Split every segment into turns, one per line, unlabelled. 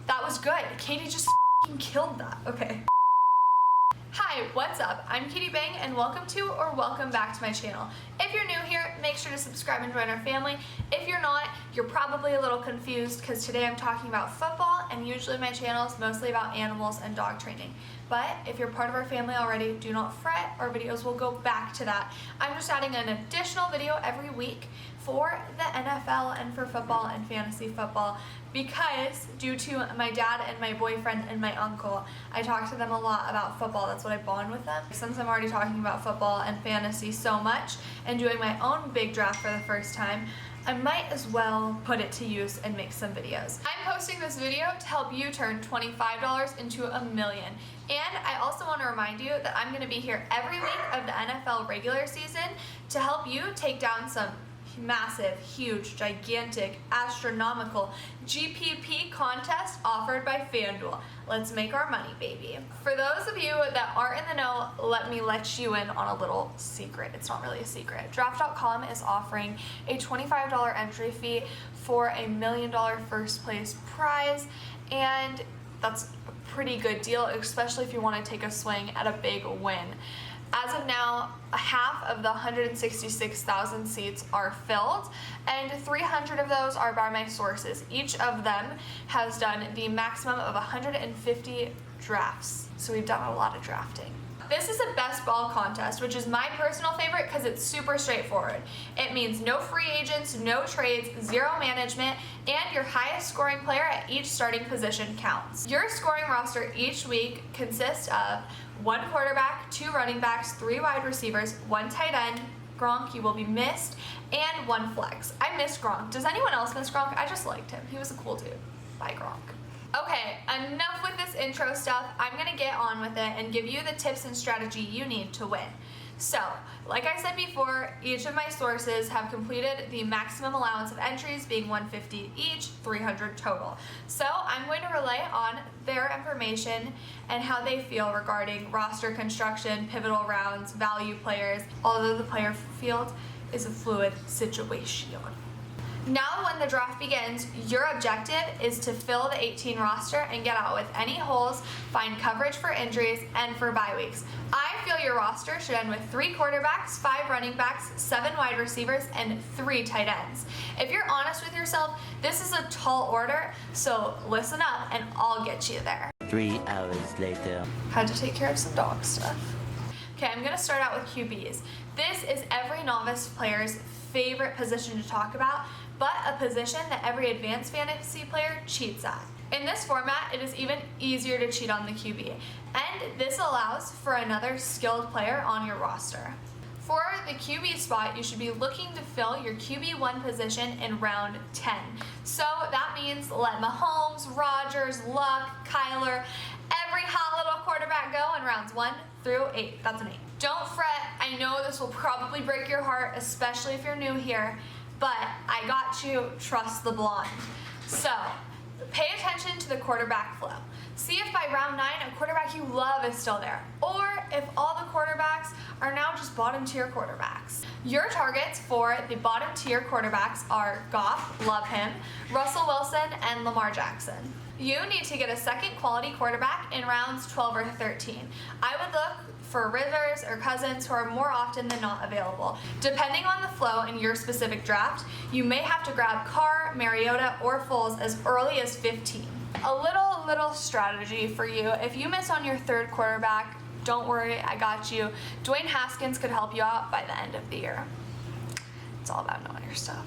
That was good. Katie just f***ing killed that. Okay. Hi, what's up? I'm Katie Bang and welcome to or welcome back to my channel. If you're new here, make sure to subscribe and join our family. If you're not, you're probably a little confused because today I'm talking about football and usually my channel is mostly about animals and dog training. But if you're part of our family already, do not fret, our videos will go back to that. I'm just adding an additional video every week for the NFL and for football and fantasy football because due to my dad and my boyfriend and my uncle, I talk to them a lot about football. That's what I bond with them. Since I'm already talking about football and fantasy so much and doing my own big draft for the first time, I might as well put it to use and make some videos. I'm posting this video to help you turn $25 into $1 million. And I also want to remind you that I'm going to be here every week of the NFL regular season to help you take down some massive, huge, gigantic, astronomical GPP contest offered by FanDuel. Let's make our money, baby. For those of you that aren't in the know, let me let you in on a little secret. It's not really a secret. Draft.com is offering a $25 entry fee for $1 million first place prize, and that's a pretty good deal, especially if you want to take a swing at a big win. As of now, half of the 166,000 seats are filled, and 300 of those are by my sources. Each of them has done the maximum of 150 drafts, so we've done a lot of drafting. This is a best ball contest, which is my personal favorite because it's super straightforward. It means no free agents, no trades, zero management, and your highest scoring player at each starting position counts. Your scoring roster each week consists of 1 quarterback, 2 running backs, 3 wide receivers, 1 tight end, Gronk, you will be missed, and 1 flex. I missed Gronk. Does anyone else miss Gronk? I just liked him. He was a cool dude. Bye, Gronk. Okay, enough with this intro stuff. I'm gonna get on with it and give you the tips and strategy you need to win. So, like I said before, each of my sources have completed the maximum allowance of entries, being 150 each, 300 total. So I'm going to rely on their information and how they feel regarding roster construction, pivotal rounds, value players, although the player field is a fluid situation. Now when the draft begins, your objective is to fill the 18 roster and get out with any holes, find coverage for injuries, and for bye weeks. I feel your roster should end with 3 quarterbacks, 5 running backs, 7 wide receivers, and 3 tight ends. If you're honest with yourself, this is a tall order, so listen up and I'll get you there.
3 hours later.
Had to take care of some dog stuff. Okay, I'm gonna start out with QBs. This is every novice player's favorite position to talk about, but a position that every advanced fantasy player cheats at. In this format, it is even easier to cheat on the QB, and this allows for another skilled player on your roster. For the QB spot, you should be looking to fill your QB1 position in round 10. So that means let Mahomes, Rodgers, Luck, Kyler, every hot little quarterback go in rounds 1 through 8. That's an 8. Don't fret, I know this will probably break your heart, especially if you're new here, but I got you, trust the blonde. So, pay attention to the quarterback flow. See if by round 9 a quarterback you love is still there, or if all the quarterbacks are now just bottom tier quarterbacks. Your targets for the bottom tier quarterbacks are Goff, love him, Russell Wilson, and Lamar Jackson. You need to get a second quality quarterback in rounds 12 or 13. I would look for Rivers or Cousins, who are more often than not available. Depending on the flow in your specific draft, you may have to grab Carr, Mariota, or Foles as early as 15. A little strategy for you. If you miss on your 3rd quarterback, don't worry, I got you. Dwayne Haskins could help you out by the end of the year. It's all about knowing your stuff.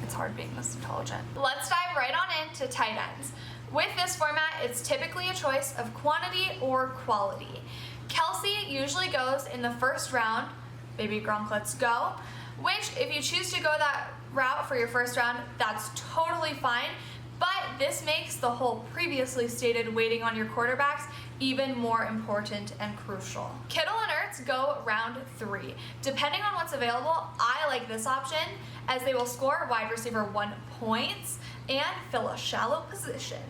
It's hard being this intelligent. Let's dive right on into tight ends. With this format, it's typically a choice of quantity or quality. Kelsey usually goes in the 1st round, baby Gronk, let's go, which if you choose to go that route for your 1st round, that's totally fine, but this makes the whole previously stated waiting on your quarterbacks even more important and crucial. Kittle and Ertz go round 3. Depending on what's available, I like this option as they will score wide receiver 1 points and fill a shallow position.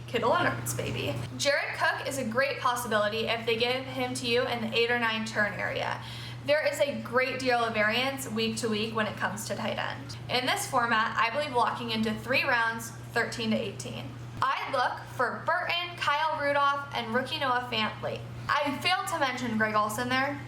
Kittle and Ertz, baby. Jared Cook is a great possibility if they give him to you in the 8 or 9 turn area. There is a great deal of variance week to week when it comes to tight end. In this format, I believe locking into 3 rounds, 13 to 18. I'd look for Burton, Kyle Rudolph, and rookie Noah Fant. I failed to mention Greg Olsen there.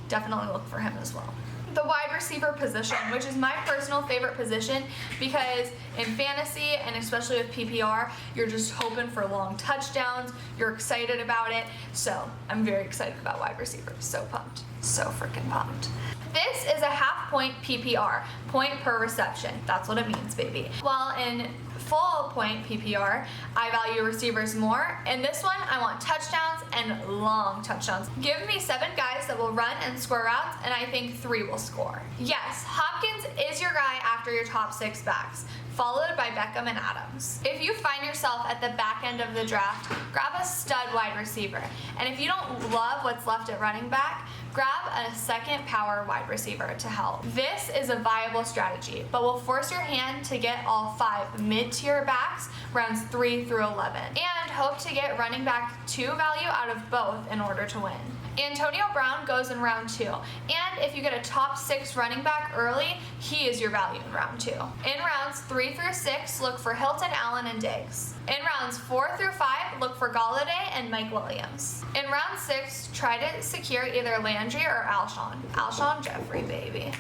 Definitely look for him as well. The wide receiver position, which is my personal favorite position because in fantasy and especially with PPR, you're just hoping for long touchdowns. You're excited about it. So I'm very excited about wide receivers. So pumped. So freaking pumped. This is a half point PPR, point per reception. That's what it means, baby. While in full point PPR, I value receivers more. In this one, I want touchdowns and long touchdowns. Give me 7 guys that will run and score routes, and I think 3 will score. Yes, Hopkins is your guy after your top 6 backs, followed by Beckham and Adams. If you find yourself at the back end of the draft, grab a stud wide receiver. And if you don't love what's left at running back, grab a second power wide receiver to help. This is a viable strategy, but will force your hand to get all 5 mid-tier backs rounds 3 through 11, and hope to get running back 2 value out of both in order to win. Antonio Brown goes in round 2, and if you get a top 6 running back early, he is your value in round 2. In rounds 3 through 6, look for Hilton, Allen, and Diggs. In rounds 4 through 5, look for Galladay and Mike Williams. In round 6, try to secure either Landry or Alshon. Alshon Jeffrey, baby.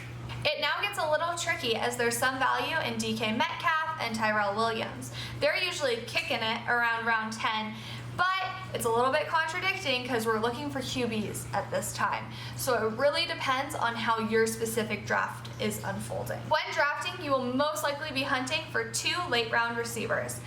It now gets a little tricky as there's some value in DK Metcalf and Tyrell Williams. They're usually kicking it around round 10, but it's a little bit contradicting because we're looking for QBs at this time. So it really depends on how your specific draft is unfolding. When drafting, you will most likely be hunting for 2 late round receivers.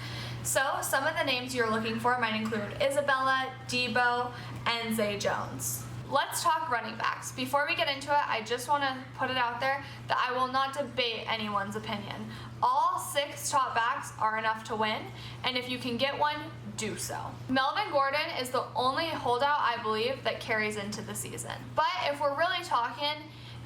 So some of the names you're looking for might include Isabella, Debo, and Zay Jones. Let's talk running backs. Before we get into it, I just want to put it out there that I will not debate anyone's opinion. All 6 top backs are enough to win, and if you can get one, do so. Melvin Gordon is the only holdout I believe that carries into the season. But if we're really talking,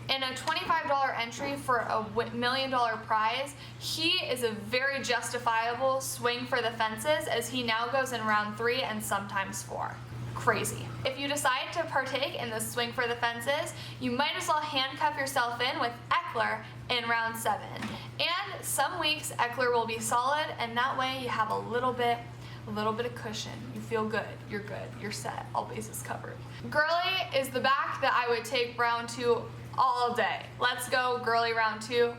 in a $25 entry for a $1 million prize, he is a very justifiable swing for the fences as he now goes in round 3 and sometimes 4. Crazy. If you decide to partake in the swing for the fences, you might as well handcuff yourself in with Eckler in round 7. And some weeks Eckler will be solid, and that way you have a little bit of cushion. You feel good. You're set. All bases covered. Gurley is the back that I would take round 2 all day. Let's go Gurley round 2.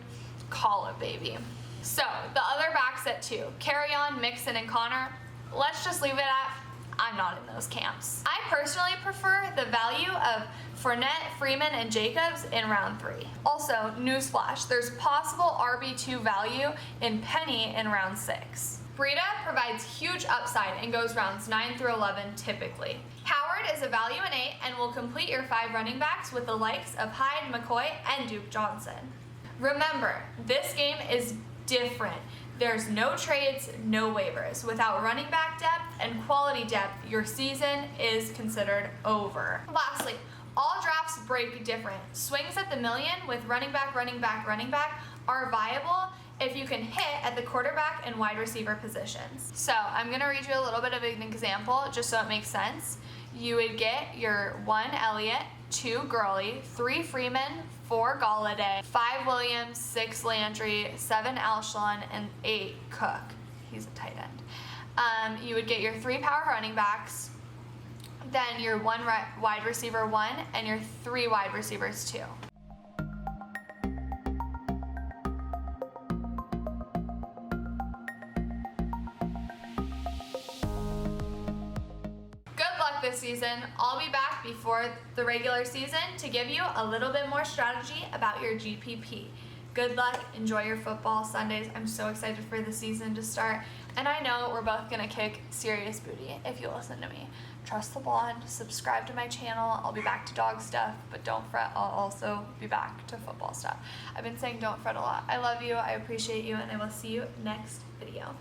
Call it, baby. So the other backs at 2, Kerryon, Mixon, and Connor. Let's just leave it at I'm not in those camps. I personally prefer the value of Fournette, Freeman, and Jacobs in round 3. Also, newsflash, there's possible RB2 value in Penny in round 6. Breida provides huge upside and goes rounds 9 through 11 typically. Howard is a value in 8 and will complete your 5 running backs with the likes of Hyde, McCoy, and Duke Johnson. Remember, this game is different. There's no trades, no waivers. Without running back depth and quality depth, your season is considered over. Lastly, all drafts break different. Swings at the million with running back are viable if you can hit at the quarterback and wide receiver positions. So I'm going to read you a little bit of an example just so it makes sense. You would get your 1 Elliott, 2 Gurley, 3 Freeman, 4 Galladay, 5 Williams, 6 Landry, 7 Alshon, and 8 Cook. He's a tight end. You would get your 3 power running backs, then your 1 wide receiver 1, and your 3 wide receivers 2. This season. I'll be back before the regular season to give you a little bit more strategy about your GPP. Good luck, enjoy your football Sundays. I'm so excited for the season to start, and I know we're both gonna kick serious booty if you listen to me. Trust the blonde, subscribe to my channel. I'll be back to dog stuff, but don't fret, I'll also be back to football stuff. I've been saying don't fret a lot. I love you, I appreciate you, and I will see you next video.